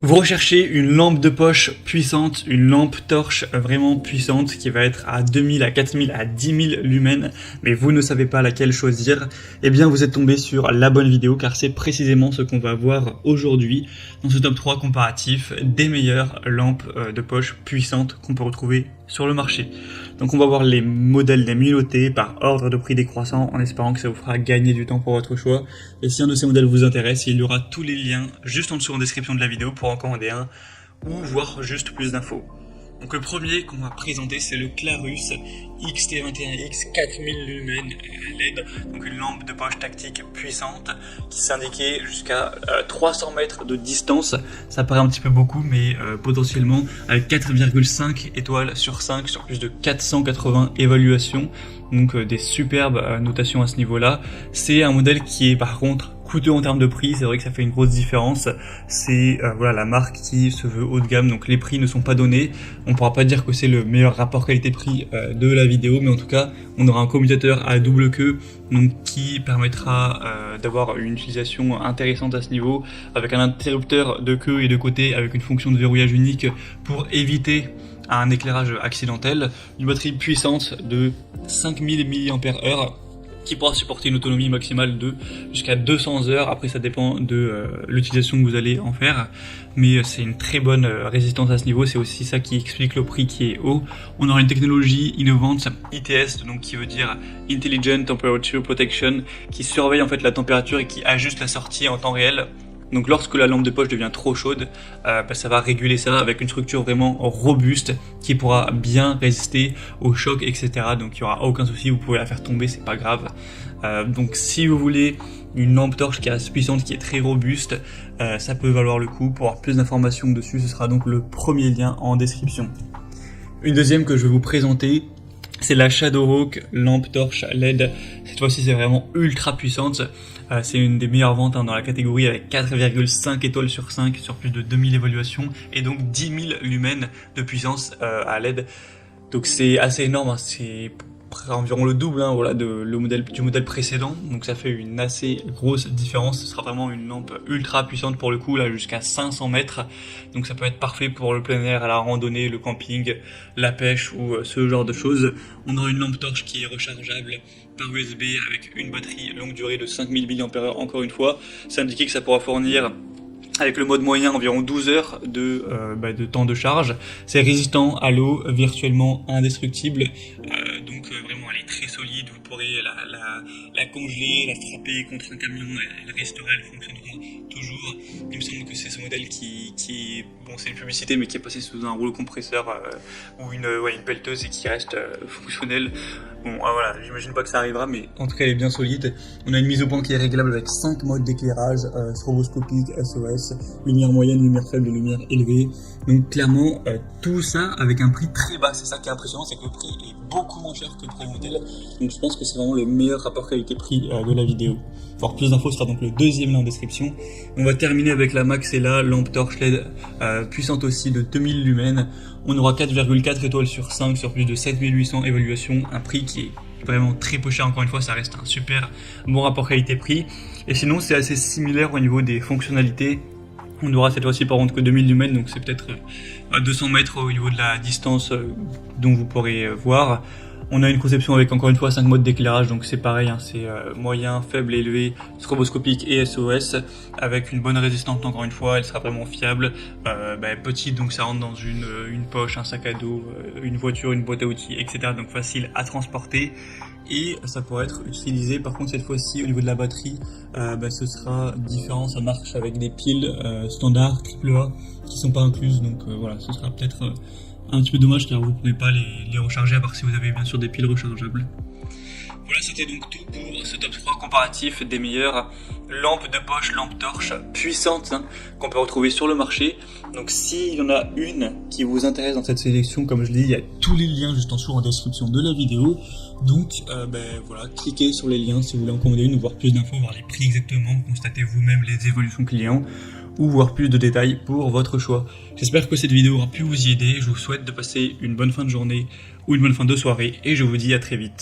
Vous recherchez une lampe de poche puissante, une lampe torche vraiment puissante qui va être à 2000, à 4000, à 10 000 lumens, mais vous ne savez pas laquelle choisir, eh bien vous êtes tombé sur la bonne vidéo car c'est précisément ce qu'on va voir aujourd'hui dans ce top 3 comparatif des meilleures lampes de poche puissantes qu'on peut retrouver sur le marché. Donc on va voir les modèles des mieux par ordre de prix décroissant en espérant que ça vous fera gagner du temps pour votre choix. Et si un de ces modèles vous intéresse, il y aura tous les liens juste en dessous en description de la vidéo pour en commander un ou voir juste plus d'infos. Donc le premier qu'on va présenter c'est le Clarus XT21X 4000 lumens LED, donc une lampe de poche tactique puissante qui s'indiquait jusqu'à 300 mètres de distance. Ça paraît un petit peu beaucoup mais potentiellement avec 4,5 étoiles sur 5 sur plus de 480 évaluations, donc des superbes notations à ce niveau là. C'est un modèle qui est par contre coûteux en termes de prix, c'est vrai que ça fait une grosse différence. C'est voilà la marque qui se veut haut de gamme, donc les prix ne sont pas donnés. On pourra pas dire que c'est le meilleur rapport qualité-prix de la vidéo, mais en tout cas on aura un commutateur à double queue, donc qui permettra d'avoir une utilisation intéressante à ce niveau, avec un interrupteur de queue et de côté avec une fonction de verrouillage unique pour éviter un éclairage accidentel, une batterie puissante de 5000 mAh qui pourra supporter une autonomie maximale de jusqu'à 200 heures. Après ça dépend de l'utilisation que vous allez en faire, mais c'est une très bonne résistance à ce niveau. C'est aussi ça qui explique le prix qui est haut. On aura une technologie innovante ITS, donc qui veut dire Intelligent Temperature Protection, qui surveille en fait la température et qui ajuste la sortie en temps réel. Donc lorsque la lampe de poche devient trop chaude, ça va réguler ça avec une structure vraiment robuste qui pourra bien résister aux chocs, etc. Donc il n'y aura aucun souci, vous pouvez la faire tomber, c'est pas grave. Donc si vous voulez une lampe torche qui est assez puissante, qui est très robuste, ça peut valoir le coup. Pour avoir plus d'informations dessus, ce sera donc le premier lien en description. Une deuxième que je vais vous présenter, c'est la Shadowhawk lampe torche LED. Cette fois-ci c'est vraiment ultra puissante. C'est une des meilleures ventes dans la catégorie avec 4,5 étoiles sur 5 sur plus de 2000 évaluations et donc 10 000 lumens de puissance à LED. Donc c'est assez énorme, hein. C'est environ le double voilà, du modèle précédent, donc ça fait une assez grosse différence. Ce sera vraiment une lampe ultra puissante pour le coup, là jusqu'à 500 mètres, donc ça peut être parfait pour le plein air, la randonnée, le camping, la pêche ou ce genre de choses. On aura une lampe torche qui est rechargeable par USB avec une batterie longue durée de 5000 mAh. Encore une fois, c'est indiqué que ça pourra fournir avec le mode moyen environ 12 heures de temps de charge. C'est résistant à l'eau, virtuellement indestructible, donc vraiment elle est très solide. Vous pourrez la congeler, la frapper contre un camion, elle restera, elle fonctionnera toujours. Il me semble que c'est ce modèle qui bon, c'est une publicité mais qui est passé sous un rouleau compresseur ou une pelleteuse et qui reste fonctionnel. Bon voilà, j'imagine pas que ça arrivera, mais en tout cas elle est bien solide. On a une mise au point qui est réglable avec 5 modes d'éclairage, stroboscopique, SOS, lumière moyenne, lumière faible et lumière élevée. Donc clairement tout ça avec un prix très bas. C'est ça qui est impressionnant, c'est que le prix est beaucoup moins cher que le premier modèle. Donc je pense que c'est vraiment le meilleur rapport qualité-prix de la vidéo. Pour plus d'infos, ce sera donc le deuxième lien en description. On va terminer avec la Maxella lampe torche LED puissante aussi de 2000 lumens. On aura 4,4 étoiles sur 5 sur plus de 7800 évaluations. Un prix qui est vraiment très peu cher. Encore une fois, ça reste un super bon rapport qualité-prix. Et sinon, c'est assez similaire au niveau des fonctionnalités. On aura cette fois-ci par contre que 2000 lumens, donc c'est peut-être à 200 mètres au niveau de la distance dont vous pourrez voir. On a une conception avec encore une fois 5 modes d'éclairage, donc c'est pareil, hein, c'est moyen, faible, élevé, stroboscopique et SOS, avec une bonne résistance encore une fois, elle sera vraiment fiable, petite, donc ça rentre dans une poche, un sac à dos, une voiture, une boîte à outils, etc. Donc facile à transporter. Et ça pourrait être utilisé, par contre cette fois-ci au niveau de la batterie, ce sera différent, ça marche avec des piles standard AAA qui sont pas incluses, donc voilà, ce sera peut-être un petit peu dommage car vous ne pouvez pas les recharger à part si vous avez bien sûr des piles rechargeables. Voilà, c'était donc tout pour ce top 3 comparatif des meilleures lampes de poche, lampes torches puissantes qu'on peut retrouver sur le marché. Donc s'il y en a une qui vous intéresse dans cette sélection, comme je l'ai dit, il y a tous les liens juste en dessous en description de la vidéo. Donc voilà, cliquez sur les liens si vous voulez en commander une ou voir plus d'infos, voir les prix exactement, constatez vous-même les évolutions clients ou voir plus de détails pour votre choix. J'espère que cette vidéo aura pu vous y aider. Je vous souhaite de passer une bonne fin de journée ou une bonne fin de soirée et je vous dis à très vite.